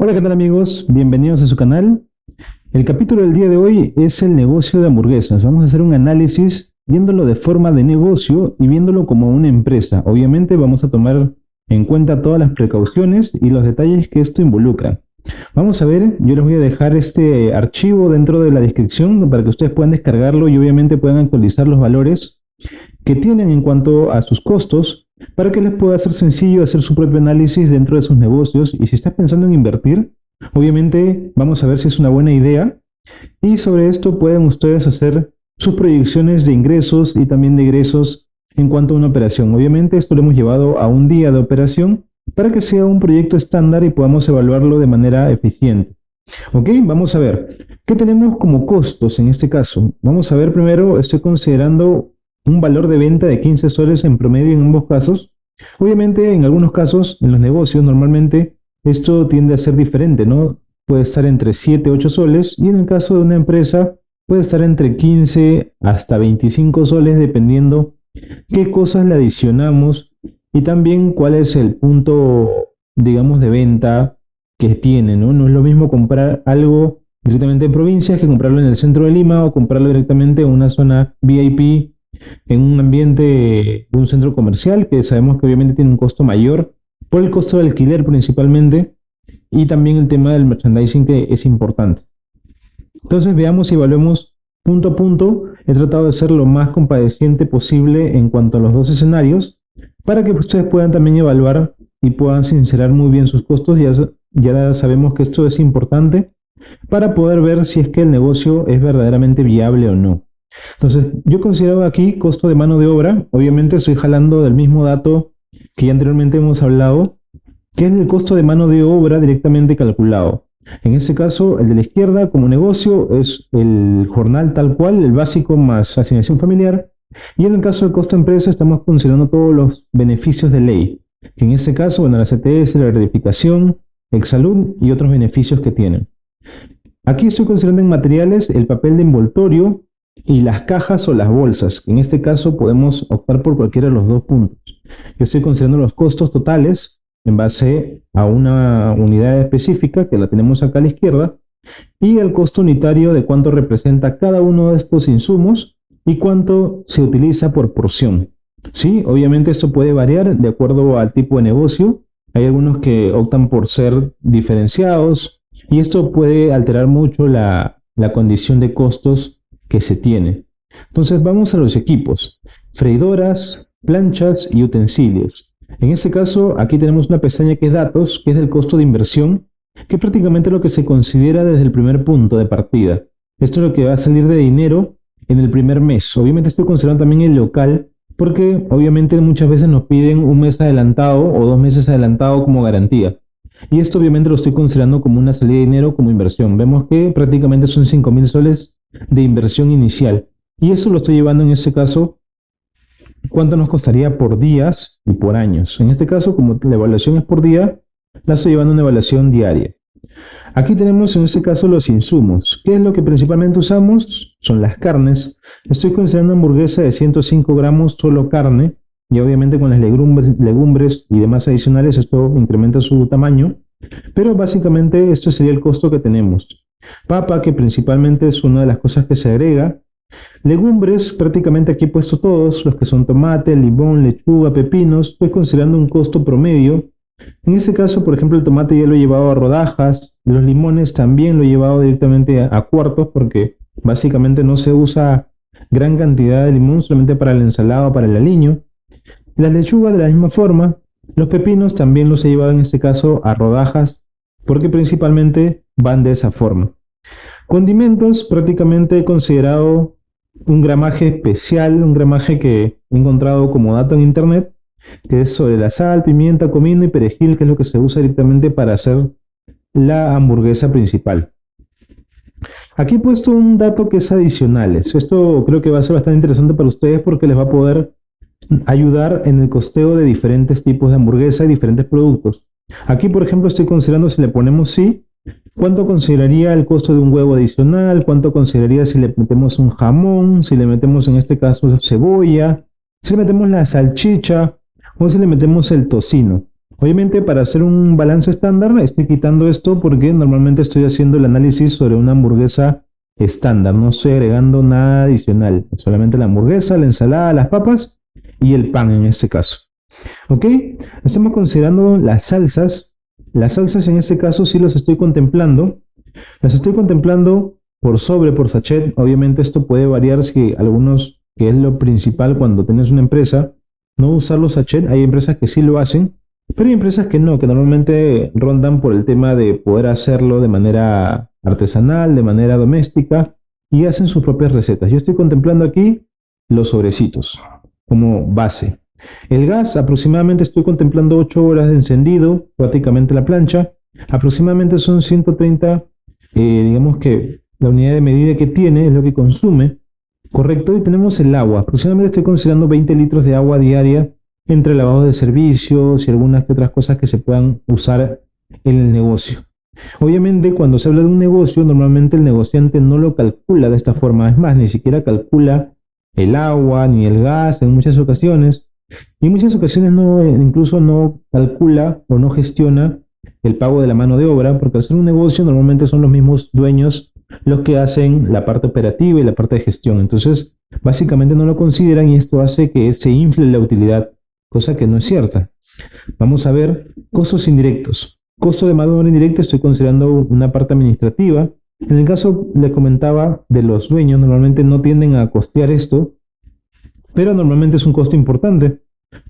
Hola, ¿qué tal amigos? Bienvenidos a su canal. El capítulo del día de hoy es el negocio de hamburguesas. Vamos a hacer un análisis viéndolo de forma de negocio y viéndolo como una empresa. Obviamente vamos a tomar en cuenta todas las precauciones y los detalles que esto involucra. Vamos a ver, yo les voy a dejar este archivo dentro de la descripción para que ustedes puedan descargarlo y obviamente puedan actualizar los valores que tienen en cuanto a sus costos para que les pueda ser sencillo hacer su propio análisis dentro de sus negocios. Y si estás pensando en invertir, obviamente vamos a ver si es una buena idea y sobre esto pueden ustedes hacer sus proyecciones de ingresos y también de egresos en cuanto a una operación. Obviamente esto lo hemos llevado a un día de operación para que sea un proyecto estándar y podamos evaluarlo de manera eficiente. Ok, vamos a ver, ¿qué tenemos como costos en este caso? Vamos a ver primero, estoy considerando un valor de venta de 15 soles en promedio en ambos casos. Obviamente, en algunos casos, en los negocios, normalmente esto tiende a ser diferente, ¿no? Puede estar entre 7 8 soles y en el caso de una empresa puede estar entre 15 hasta 25 soles dependiendo qué cosas le adicionamos y también cuál es el punto, digamos, de venta que tiene, ¿no? No es lo mismo comprar algo directamente en provincias que comprarlo en el centro de Lima o comprarlo directamente en una zona VIP en un ambiente de un centro comercial que sabemos que obviamente tiene un costo mayor por el costo del alquiler principalmente y también el tema del merchandising que es importante. Entonces veamos y evaluemos punto a punto. He tratado de ser lo más compadeciente posible en cuanto a los dos escenarios para que ustedes puedan también evaluar y puedan sincerar muy bien sus costos. Ya sabemos que esto es importante para poder ver si es que el negocio es verdaderamente viable o no. Entonces, yo considero aquí costo de mano de obra. Obviamente estoy jalando del mismo dato que ya anteriormente hemos hablado, que es el costo de mano de obra directamente calculado. En este caso, el de la izquierda como negocio es el jornal tal cual, el básico más asignación familiar. Y en el caso del costo de empresa estamos considerando todos los beneficios de ley, que en este caso, bueno, la CTS, la verificación, Exsalud y otros beneficios que tienen. Aquí estoy considerando en materiales el papel de envoltorio y las cajas o las bolsas. En este caso podemos optar por cualquiera de los dos puntos. Yo estoy considerando los costos totales en base a una unidad específica que la tenemos acá a la izquierda y el costo unitario de cuánto representa cada uno de estos insumos y cuánto se utiliza por porción. Sí, obviamente esto puede variar de acuerdo al tipo de negocio. Hay algunos que optan por ser diferenciados y esto puede alterar mucho la condición de costos que se tiene. Entonces vamos a los equipos, freidoras, planchas y utensilios. En este caso, aquí tenemos una pestaña que es datos, que es el costo de inversión, que es prácticamente lo que se considera desde el primer punto de partida. Esto es lo que va a salir de dinero en el primer mes. Obviamente estoy considerando también el local, porque obviamente muchas veces nos piden un mes adelantado o 2 meses adelantado como garantía. Y esto obviamente lo estoy considerando como una salida de dinero, como inversión. Vemos que prácticamente son 5.000 soles de inversión inicial. Y eso lo estoy llevando en este caso, ¿cuánto nos costaría por días y por años? En este caso, como la evaluación es por día, la estoy llevando a una evaluación diaria. Aquí tenemos en este caso los insumos. ¿Qué es lo que principalmente usamos? Son las carnes. Estoy considerando una hamburguesa de 105 gramos solo carne. Y obviamente con las legumbres y demás adicionales esto incrementa su tamaño. Pero básicamente esto sería el costo que tenemos. Papa, que principalmente es una de las cosas que se agrega. Legumbres, prácticamente aquí he puesto todos, los que son tomate, limón, lechuga, pepinos. Estoy considerando un costo promedio. En este caso, por ejemplo, el tomate ya lo he llevado a rodajas. Los limones también lo he llevado directamente a cuartos porque básicamente no se usa gran cantidad de limón, solamente para la ensalada o para el aliño. Las lechugas de la misma forma. Los pepinos también los he llevado en este caso a rodajas porque principalmente van de esa forma. Condimentos, prácticamente he considerado un gramaje especial, un gramaje que he encontrado como dato en internet, que es sobre la sal, pimienta, comino y perejil, que es lo que se usa directamente para hacer la hamburguesa principal. Aquí he puesto un dato que es adicionales. Esto creo que va a ser bastante interesante para ustedes porque les va a poder ayudar en el costeo de diferentes tipos de hamburguesa y diferentes productos. Aquí, por ejemplo, estoy considerando si le ponemos sí, ¿cuánto consideraría el costo de un huevo adicional? ¿Cuánto consideraría si le metemos un jamón? Si le metemos en este caso cebolla, si le metemos la salchicha o si le metemos el tocino. Obviamente, para hacer un balance estándar, estoy quitando esto porque normalmente estoy haciendo el análisis sobre una hamburguesa estándar. No estoy agregando nada adicional. Solamente la hamburguesa, la ensalada, las papas y el pan en este caso. ¿Ok? Estamos considerando las salsas. Las salsas en este caso sí las estoy contemplando. Las estoy contemplando por sobre, por sachet. Obviamente esto puede variar si algunos, que es lo principal cuando tienes una empresa, no usar los sachet. Hay empresas que sí lo hacen, pero hay empresas que no, que normalmente rondan por el tema de poder hacerlo de manera artesanal, de manera doméstica y hacen sus propias recetas. Yo estoy contemplando aquí los sobrecitos como base. El gas, aproximadamente estoy contemplando 8 horas de encendido, prácticamente la plancha. Aproximadamente son 130, digamos que la unidad de medida que tiene es lo que consume. Correcto, y tenemos el agua. Aproximadamente estoy considerando 20 litros de agua diaria entre lavados de servicios y algunas que otras cosas que se puedan usar en el negocio. Obviamente, cuando se habla de un negocio, normalmente el negociante no lo calcula de esta forma. Es más, ni siquiera calcula el agua ni el gas en muchas ocasiones. Y en muchas ocasiones no, incluso no calcula o no gestiona el pago de la mano de obra, porque al ser un negocio normalmente son los mismos dueños los que hacen la parte operativa y la parte de gestión. Entonces, básicamente no lo consideran y esto hace que se infle la utilidad, cosa que no es cierta. Vamos a ver costos indirectos. Costo de mano de obra indirecta estoy considerando una parte administrativa. En el caso, le comentaba, de los dueños, normalmente no tienden a costear esto, pero normalmente es un costo importante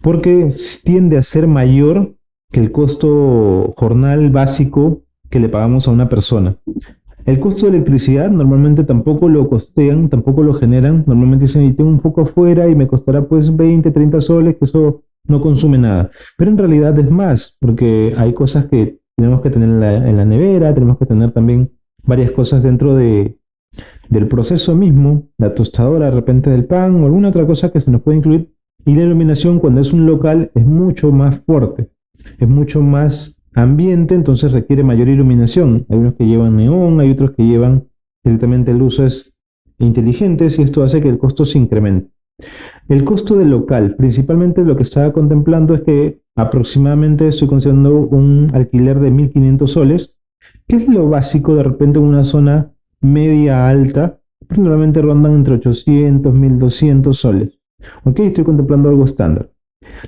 porque tiende a ser mayor que el costo jornal básico que le pagamos a una persona. El costo de electricidad normalmente tampoco lo costean, tampoco lo generan. Normalmente dicen, tengo un foco afuera y me costará pues 20, 30 soles, que eso no consume nada. Pero en realidad es más, porque hay cosas que tenemos que tener en la nevera, tenemos que tener también varias cosas dentro del proceso mismo, la tostadora de repente del pan o alguna otra cosa que se nos puede incluir. Y la iluminación cuando es un local es mucho más fuerte, es mucho más ambiente, entonces requiere mayor iluminación. Hay unos que llevan neón, hay otros que llevan directamente luces inteligentes y esto hace que el costo se incremente. El costo del local, principalmente lo que estaba contemplando es que aproximadamente estoy considerando un alquiler de 1.500 soles, que es lo básico de repente en una zona media alta, que normalmente rondan entre 800, 1.200 soles. Ok, estoy contemplando algo estándar.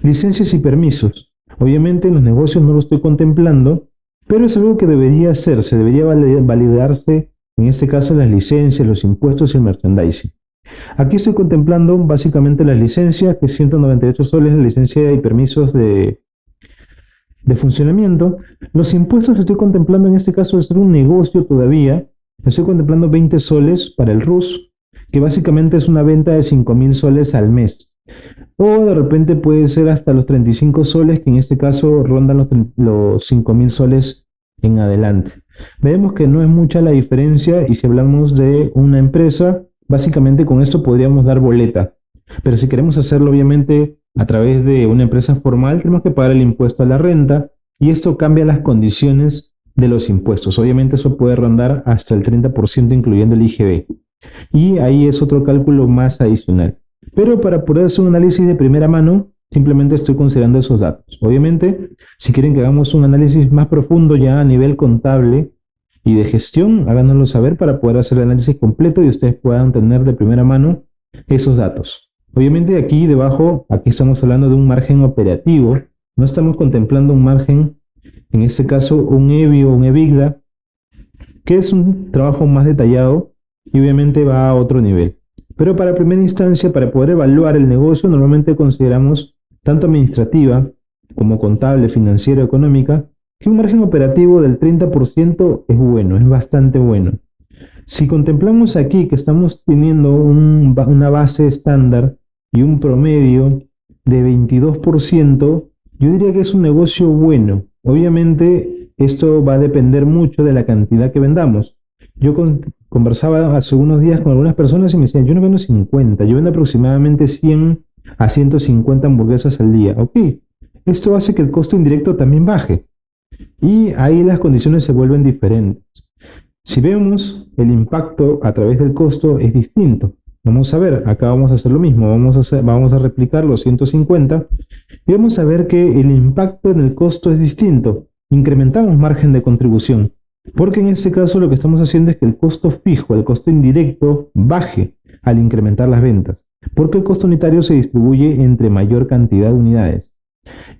Licencias y permisos. Obviamente en los negocios no lo estoy contemplando, pero es algo que debería hacerse, debería validarse, en este caso las licencias, los impuestos y el merchandising. Aquí estoy contemplando básicamente las licencias, que es 198 soles, la licencia y permisos de funcionamiento. Los impuestos que estoy contemplando en este caso, de ser un negocio todavía, estoy contemplando 20 soles para el RUS, que básicamente es una venta de 5.000 soles al mes. O de repente puede ser hasta los 35 soles, que en este caso rondan los 5.000 soles en adelante. Vemos que no es mucha la diferencia y si hablamos de una empresa, básicamente con esto podríamos dar boleta. Pero si queremos hacerlo obviamente a través de una empresa formal, tenemos que pagar el impuesto a la renta y esto cambia las condiciones de los impuestos. Obviamente eso puede rondar hasta el 30% incluyendo el IGB. Y ahí es otro cálculo más adicional. Pero para poder hacer un análisis de primera mano, simplemente estoy considerando esos datos. Obviamente, si quieren que hagamos un análisis más profundo ya a nivel contable y de gestión, háganoslo saber para poder hacer el análisis completo y ustedes puedan tener de primera mano esos datos. Obviamente aquí debajo, aquí estamos hablando de un margen operativo, no estamos contemplando un margen, en este caso un EBI o un EBITDA, que es un trabajo más detallado y obviamente va a otro nivel. Pero para primera instancia, para poder evaluar el negocio, normalmente consideramos tanto administrativa como contable, financiera, económica, que un margen operativo del 30% es bueno, es bastante bueno. Si contemplamos aquí que estamos teniendo una base estándar y un promedio de 22%, yo diría que es un negocio bueno. Obviamente, esto va a depender mucho de la cantidad que vendamos. Yo conversaba hace unos días con algunas personas y me decían, yo no vendo 50, yo vendo aproximadamente 100 a 150 hamburguesas al día. Ok, esto hace que el costo indirecto también baje. Y ahí las condiciones se vuelven diferentes. Si vemos, el impacto a través del costo es distinto. Vamos a ver, acá vamos a hacer lo mismo, vamos a replicar los 150 y vamos a ver que el impacto en el costo es distinto. Incrementamos margen de contribución, porque en este caso lo que estamos haciendo es que el costo fijo, el costo indirecto, baje al incrementar las ventas, porque el costo unitario se distribuye entre mayor cantidad de unidades.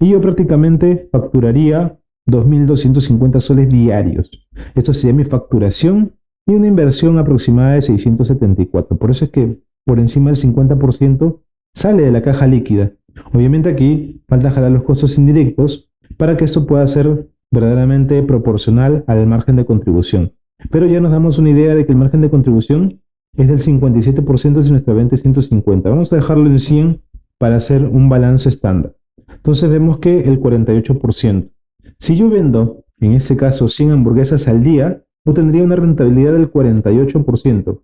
Y yo prácticamente facturaría 2.250 soles diarios. Esto sería mi facturación y una inversión aproximada de 674. Por eso es que por encima del 50% sale de la caja líquida. Obviamente aquí falta jalar los costos indirectos para que esto pueda ser verdaderamente proporcional al margen de contribución. Pero ya nos damos una idea de que el margen de contribución es del 57% si nuestra venta es 150. Vamos a dejarlo en 100 para hacer un balance estándar. Entonces vemos que el 48%. Si yo vendo, en este caso, 100 hamburguesas al día, obtendría una rentabilidad del 48%.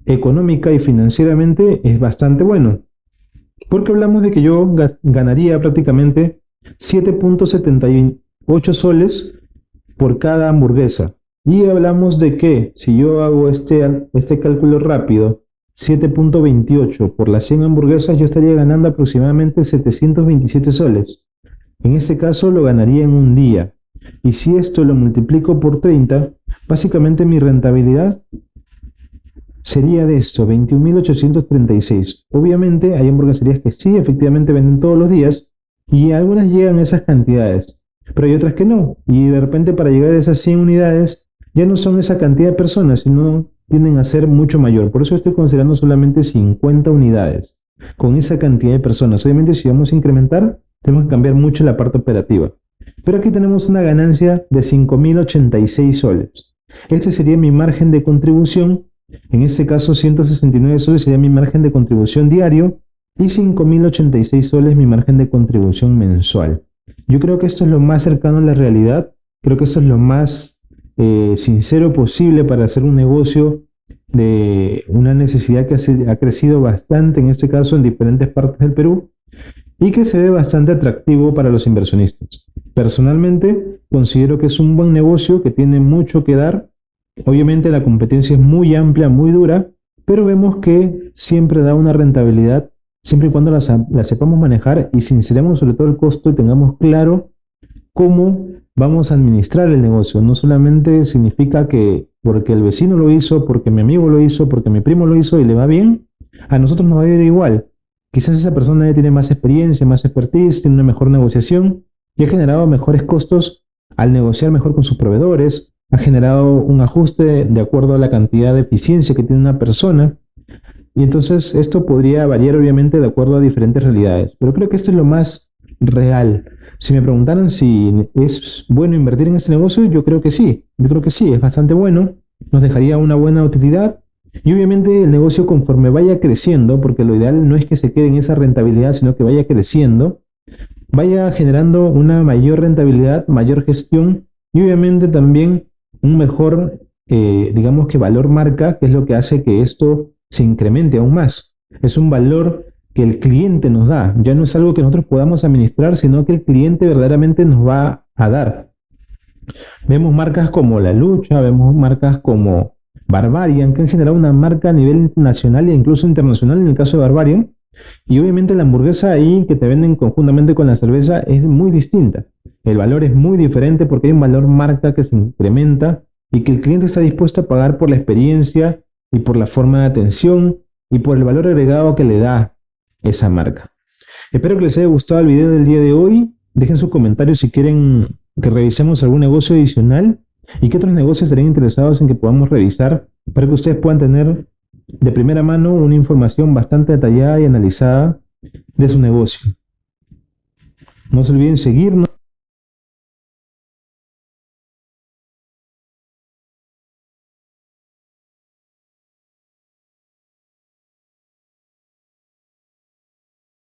Económica y financieramente es bastante bueno, porque hablamos de que yo ganaría prácticamente 7.78 soles por cada hamburguesa. Y hablamos de que si yo hago este cálculo rápido, 7.28 por las 100 hamburguesas, yo estaría ganando aproximadamente 727 soles. En este caso lo ganaría en un día. Y si esto lo multiplico por 30, básicamente mi rentabilidad sería de esto, 21.836. Obviamente hay hamburgueserías que sí, efectivamente venden todos los días y algunas llegan a esas cantidades, pero hay otras que no. Y de repente para llegar a esas 100 unidades ya no son esa cantidad de personas, sino tienden a ser mucho mayor. Por eso estoy considerando solamente 50 unidades con esa cantidad de personas. Obviamente si vamos a incrementar, tenemos que cambiar mucho la parte operativa. Pero aquí tenemos una ganancia de 5.086 soles. Este sería mi margen de contribución. En este caso, 169 soles sería mi margen de contribución diario y 5.086 soles mi margen de contribución mensual. Yo creo que esto es lo más cercano a la realidad. Creo que esto es lo más sincero posible para hacer un negocio de una necesidad que ha crecido bastante, en este caso en diferentes partes del Perú, y que se ve bastante atractivo para los inversionistas. Personalmente, considero que es un buen negocio que tiene mucho que dar. Obviamente la competencia es muy amplia, muy dura, pero vemos que siempre da una rentabilidad, siempre y cuando la sepamos manejar y sinceremos sobre todo el costo y tengamos claro cómo vamos a administrar el negocio. No solamente significa que porque el vecino lo hizo, porque mi amigo lo hizo, porque mi primo lo hizo y le va bien, a nosotros nos va a ir igual. Quizás esa persona ya tiene más experiencia, más expertise, tiene una mejor negociación y ha generado mejores costos al negociar mejor con sus proveedores, ha generado un ajuste de acuerdo a la cantidad de eficiencia que tiene una persona. Y entonces esto podría variar obviamente de acuerdo a diferentes realidades. Pero creo que esto es lo más real. Si me preguntaran si es bueno invertir en este negocio, yo creo que sí. Yo creo que sí, es bastante bueno. Nos dejaría una buena utilidad. Y obviamente el negocio conforme vaya creciendo, porque lo ideal no es que se quede en esa rentabilidad, sino que vaya creciendo, vaya generando una mayor rentabilidad, mayor gestión y obviamente también un mejor, digamos que valor marca, que es lo que hace que esto se incremente aún más. Es un valor que el cliente nos da, ya no es algo que nosotros podamos administrar, sino que el cliente verdaderamente nos va a dar. Vemos marcas como La Lucha, vemos marcas como Barbarian, que han generado una marca a nivel nacional e incluso internacional en el caso de Barbarian. Y obviamente la hamburguesa ahí que te venden conjuntamente con la cerveza es muy distinta. El valor es muy diferente porque hay un valor marca que se incrementa y que el cliente está dispuesto a pagar por la experiencia y por la forma de atención y por el valor agregado que le da esa marca. Espero que les haya gustado el video del día de hoy. Dejen sus comentarios si quieren que revisemos algún negocio adicional y qué otros negocios estarían interesados en que podamos revisar para que ustedes puedan tener de primera mano una información bastante detallada y analizada de su negocio. No se olviden seguirnos.